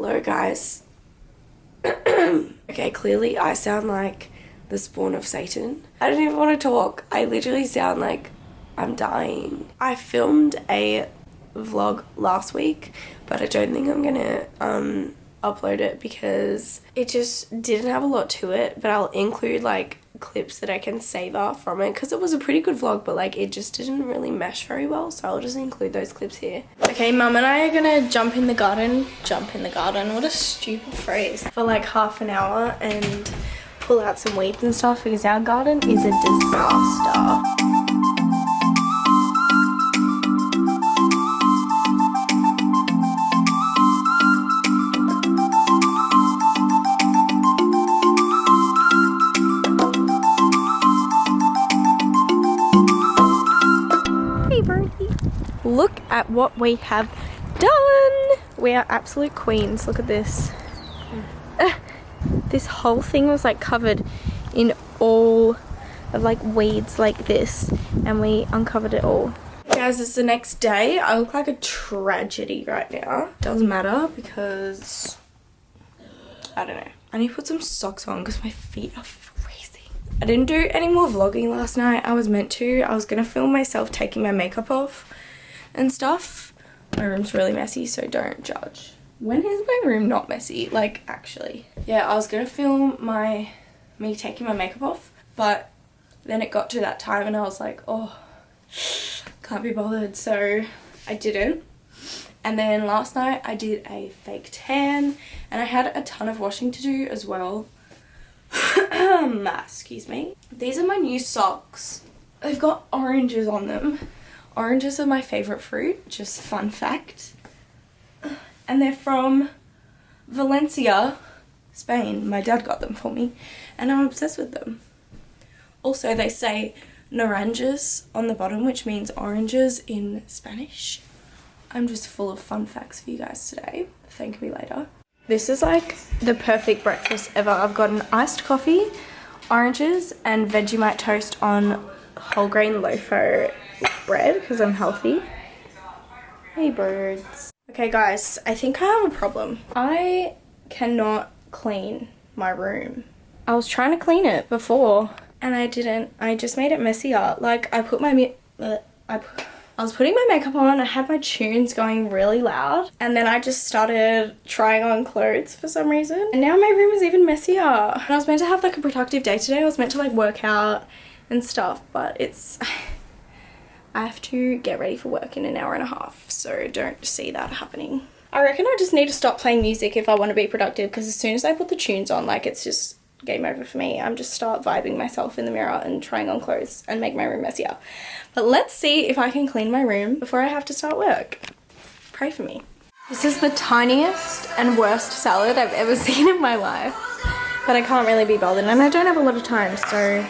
Hello guys. Okay, clearly I sound like the spawn of Satan. I don't even want to talk. I literally sound like I'm dying. I filmed a vlog last week, but I don't think I'm gonna upload it because it just didn't have a lot to it, but I'll include like clips that I can savor from it because it was a pretty good vlog, but like it just didn't really mesh very well, so I'll just include those clips here. Okay, mum and I are gonna jump in the garden, what a stupid phrase, for like half an hour and pull out some weeds and stuff because our garden is a disaster. Look at what we have done. We are absolute queens. Look at this. This whole thing was like covered in all of like weeds like this, and we uncovered it all. Guys, it's the next day. I look like a tragedy right now. Doesn't matter because I don't know. I need to put some socks on because my feet are freezing. I didn't do any more vlogging last night. I was meant to. I was gonna film myself taking my makeup off and stuff. My room's really messy, so don't judge. When is my room not messy? Like, actually. Yeah, I was gonna film me taking my makeup off, but then it got to that time and I was like, oh, can't be bothered, so I didn't. And then last night I did a fake tan and I had a ton of washing to do as well. Excuse me. These are my new socks. They've got oranges on them. Oranges are my favourite fruit, just fun fact. And they're from Valencia, Spain. My dad got them for me and I'm obsessed with them. Also, they say naranjas on the bottom, which means oranges in Spanish. I'm just full of fun facts for you guys today. Thank me later. This is like the perfect breakfast ever. I've got an iced coffee, oranges and Vegemite toast on whole grain loaf-o bread because I'm healthy. Hey birds. Okay guys, I think I have a problem. I cannot clean my room. I was trying to clean it before and I didn't. I just made it messier. Like I put my I was putting my makeup on, I had my tunes going really loud, and then I just started trying on clothes for some reason. And now my room is even messier. And I was meant to have like a productive day today. I was meant to like work out and stuff, but I have to get ready for work in an hour and a half, so don't see that happening. I reckon I just need to stop playing music if I want to be productive, because as soon as I put the tunes on, like it's just game over for me. I'm just start vibing myself in the mirror and trying on clothes and make my room messier. But let's see if I can clean my room before I have to start work. Pray for me. This is the tiniest and worst salad I've ever seen in my life, but I can't really be bothered and I don't have a lot of time, so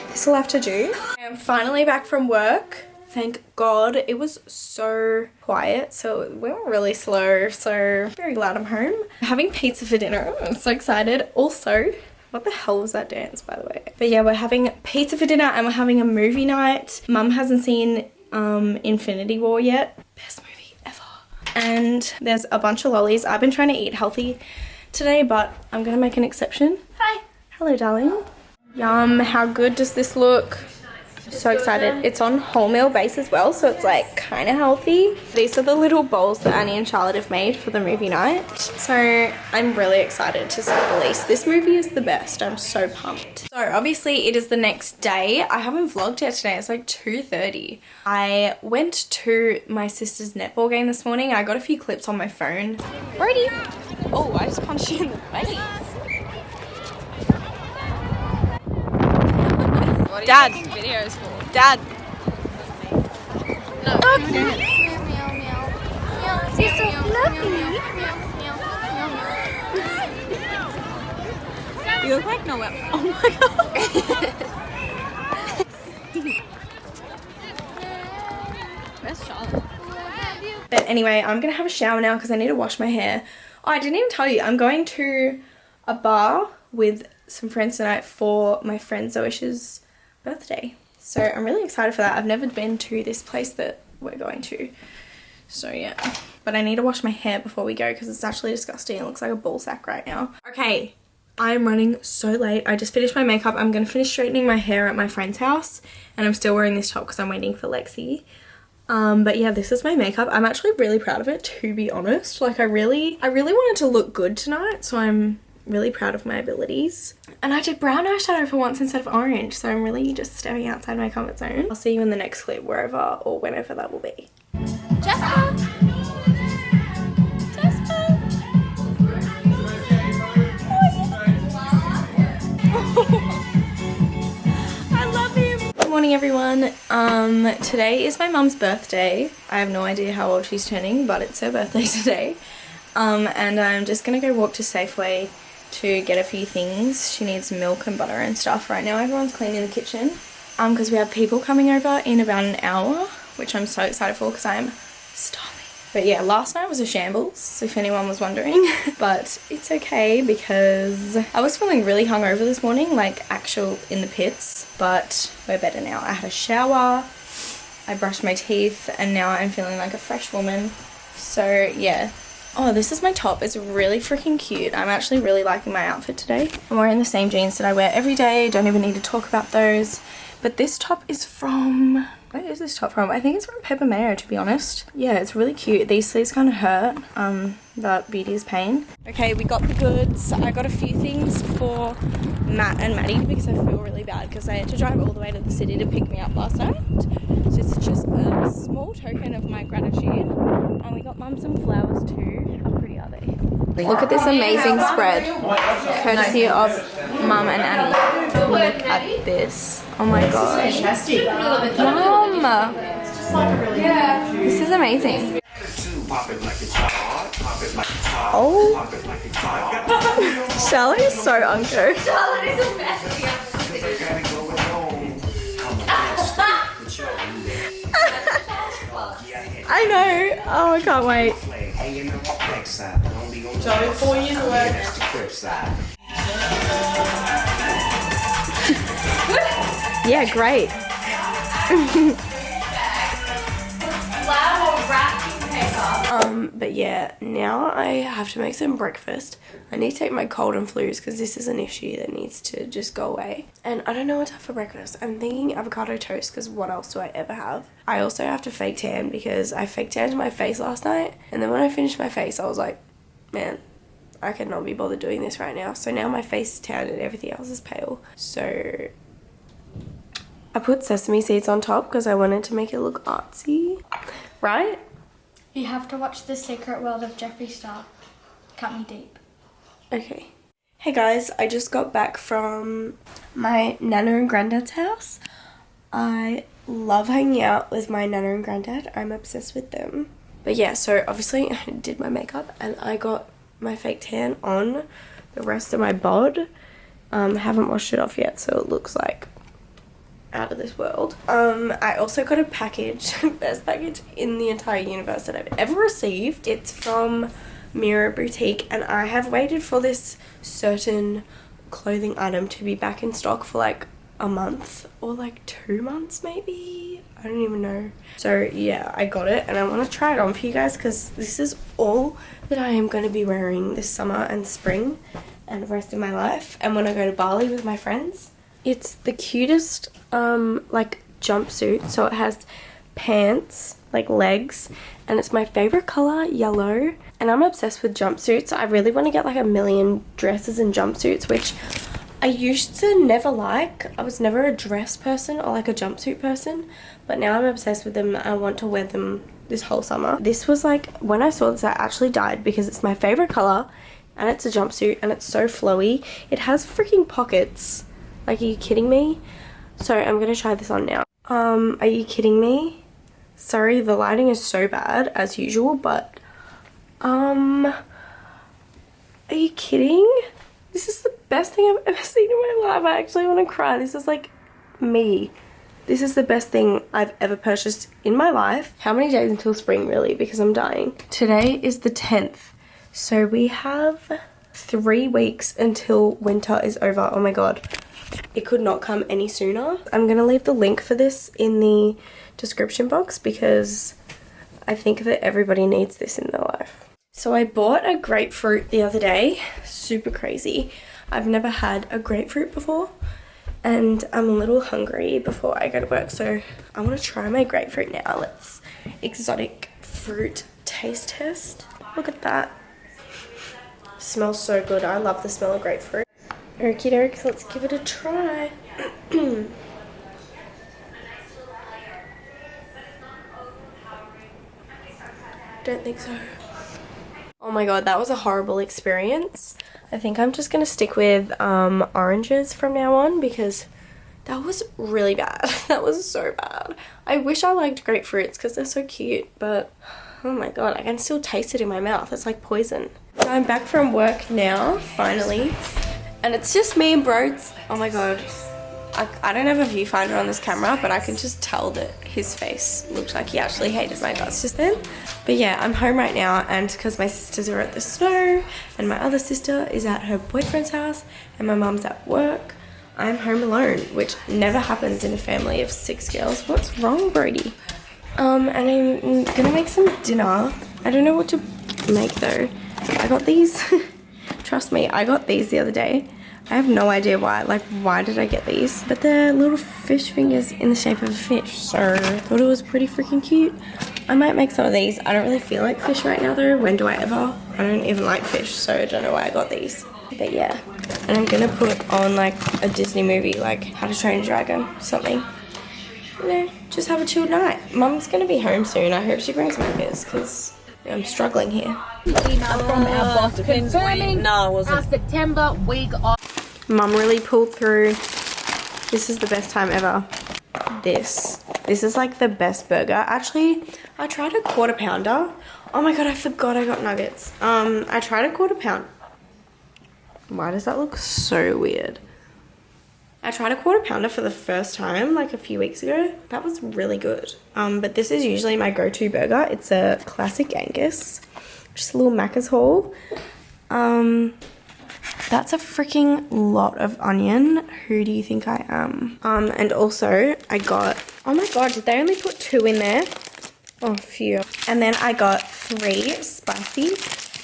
this will have to do. I am finally back from work. Thank God. It was so quiet, so we went really slow, so very glad I'm home. I'm having pizza for dinner. I'm so excited. Also, what the hell was that dance, by the way? But yeah, we're having pizza for dinner and we're having a movie night. Mum hasn't seen Infinity War yet. Best movie ever. And there's a bunch of lollies. I've been trying to eat healthy today, but I'm gonna make an exception. Hi. Hello, darling. Yum, how good does this look? So excited. It's on wholemeal base as well, so it's like kind of healthy. These are the little bowls that Annie and Charlotte have made for the movie night, so I'm really excited to say the least. This movie is the best. I'm so pumped. So obviously it is the next day. I haven't vlogged yet today. It's like 2:30. I went to my sister's netball game this morning. I got a few clips on my phone. Brody! Oh, I just punched you in the face. What are Dad. you taking videos for? Dad. No. You're so fluffy. You look like Noel. Oh my god. Where's Charlotte? But anyway, I'm gonna have a shower now because I need to wash my hair. Oh, I didn't even tell you. I'm going to a bar with some friends tonight for my friend Zoish's birthday. So I'm really excited for that. I've never been to this place that we're going to. So yeah. But I need to wash my hair before we go because it's actually disgusting. It looks like a ball sack right now. Okay, I'm running so late. I just finished my makeup. I'm going to finish straightening my hair at my friend's house. And I'm still wearing this top because I'm waiting for Lexi. But yeah, this is my makeup. I'm actually really proud of it, to be honest. Like I really wanted to look good tonight. So I'm really proud of my abilities. And I did brown eyeshadow for once instead of orange. So I'm really just stepping outside my comfort zone. I'll see you in the next clip, wherever or whenever that will be. Jasper! I love him. Good morning, everyone. Today is my mum's birthday. I have no idea how old she's turning, but it's her birthday today. And I'm just gonna go walk to Safeway to get a few things. She needs milk and butter and stuff. Right now everyone's cleaning the kitchen because we have people coming over in about an hour, which I'm so excited for because I'm starving. But yeah, last night was a shambles, if anyone was wondering. But it's okay because I was feeling really hungover this morning, like actual in the pits. But we're better now. I had a shower, I brushed my teeth, and now I'm feeling like a fresh woman. So yeah. Oh, this is my top. It's really freaking cute. I'm actually really liking my outfit today. I'm wearing the same jeans that I wear every day. Don't even need to talk about those. But this top is from... Where is this top from? I think it's from Pepper Mayo, to be honest. Yeah, it's really cute. These sleeves kind of hurt, but beauty is pain. Okay, we got the goods. I got a few things for Matt and Maddie because I feel really bad because I had to drive all the way to the city to pick me up last night. So it's just a small token of my gratitude. And we got Mum some flowers too. How pretty are they? Look at this amazing spread, courtesy of Mum and Annie. Look at this. Oh my gosh. Yum! This is amazing. Oh! Charlotte is so unco. Charlotte is a mess. I know. Oh, I can't wait. Charlie, 4 years away. Yeah, great. But yeah, now I have to make some breakfast. I need to take my cold and flus because this is an issue that needs to just go away. And I don't know what to have for breakfast. I'm thinking avocado toast because what else do I ever have? I also have to fake tan because I fake tanned my face last night. And then when I finished my face, I was like, man, I cannot be bothered doing this right now. So now my face is tanned and everything else is pale. So I put sesame seeds on top because I wanted to make it look artsy, right? You have to watch The Secret World of Jeffree Star. Cut me deep. Okay. Hey guys, I just got back from my Nana and Granddad's house. I love hanging out with my Nana and Granddad. I'm obsessed with them. But yeah, so obviously I did my makeup and I got my fake tan on the rest of my bod. Haven't washed it off yet, so it looks like out of this world. I also got a package, best package in the entire universe that I've ever received. It's from Mirror Boutique and I have waited for this certain clothing item to be back in stock for like a month or like 2 months maybe. I don't even know. So yeah, I got it and I want to try it on for you guys because this is all that I am going to be wearing this summer and spring and the rest of my life. And when I go to Bali with my friends, it's the cutest like jumpsuit. So it has pants, like legs, and it's my favorite color, yellow. And I'm obsessed with jumpsuits. I really want to get like a million dresses and jumpsuits, which I used to never like. I was never a dress person or like a jumpsuit person, but now I'm obsessed with them. I want to wear them this whole summer. This was like, when I saw this, I actually died because it's my favorite color and it's a jumpsuit and it's so flowy. It has freaking pockets. Like, are you kidding me? So I'm gonna try this on now. Are you kidding me? Sorry, the lighting is so bad as usual, but are you kidding? This is the best thing I've ever seen in my life. I actually want to cry. This is like me. This is the best thing I've ever purchased in my life. How many days until spring, really? Because I'm dying. Today is the 10th. So we have 3 weeks until winter is over. Oh my god. It could not come any sooner. I'm going to leave the link for this in the description box because I think that everybody needs this in their life. So I bought a grapefruit the other day. Super crazy. I've never had a grapefruit before and I'm a little hungry before I go to work, so I want to try my grapefruit now. Let's exotic fruit taste test. Look at that. Smells so good. I love the smell of grapefruit. Okie dokes, let's give it a try. Don't think so. Oh my god, that was a horrible experience. I think I'm just gonna stick with oranges from now on because that was really bad. That was so bad. I wish I liked grapefruits because they're so cute, but oh my god, I can still taste it in my mouth. It's like poison. So I'm back from work now, finally, and it's just me and Broads. Oh my god. I don't have a viewfinder on this camera, but I can just tell that his face looked like he actually hated my guts just then. But yeah, I'm home right now, and because my sisters are at the snow and my other sister is at her boyfriend's house and my mum's at work, I'm home alone, which never happens in a family of 6 girls. What's wrong, Brody? And I'm gonna make some dinner. I don't know what to make though. I got these. Trust me, I got these the other day. I have no idea why. Like, why did I get these? But they're little fish fingers in the shape of a fish, so I thought it was pretty freaking cute. I might make some of these. I don't really feel like fish right now though. When do I ever? I don't even like fish, so I don't know why I got these. But yeah. And I'm gonna put on like a Disney movie, like How to Train a Dragon, something. You know, just have a chilled night. Mum's gonna be home soon. I hope she brings Macca's because I'm struggling here. Email from our boss confirming our September week off. Mum really pulled through. This is the best time ever. This is like the best burger. Actually, I tried a quarter pounder. Oh my god, I forgot I got nuggets. I tried a quarter pound. Why does that look so weird? I tried a quarter pounder for the first time like a few weeks ago. That was really good. But this is usually my go-to burger. It's a classic Angus. Just a little Macca's haul. That's a freaking lot of onion. Who do you think I am? And also I got, oh my god, did they only put 2 in there? Oh, phew. And then I got 3 spicy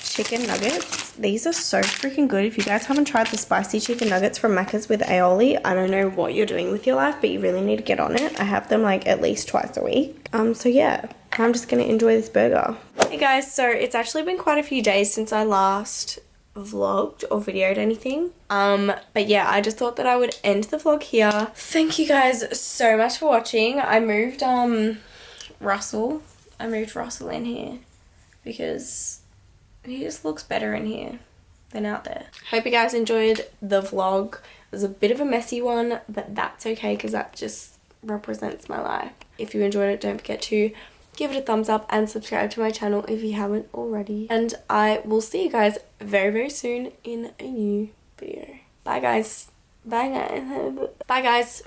chicken nuggets. These are so freaking good. If you guys haven't tried the spicy chicken nuggets from Macca's with aioli, I don't know what you're doing with your life, but you really need to get on it. I have them like at least twice a week. So yeah, I'm just gonna enjoy this burger. Hey guys, so it's actually been quite a few days since I last vlogged or videoed anything, but yeah, I just thought that I would end the vlog here. Thank you guys so much for watching. I moved Russell in here because he just looks better in here than out there. Hope you guys enjoyed the vlog. It was a bit of a messy one, but that's okay because that just represents my life. If you enjoyed it, don't forget to give it a thumbs up and subscribe to my channel if you haven't already. And I will see you guys very, very soon in a new video. Bye guys. Bye guys. Bye guys.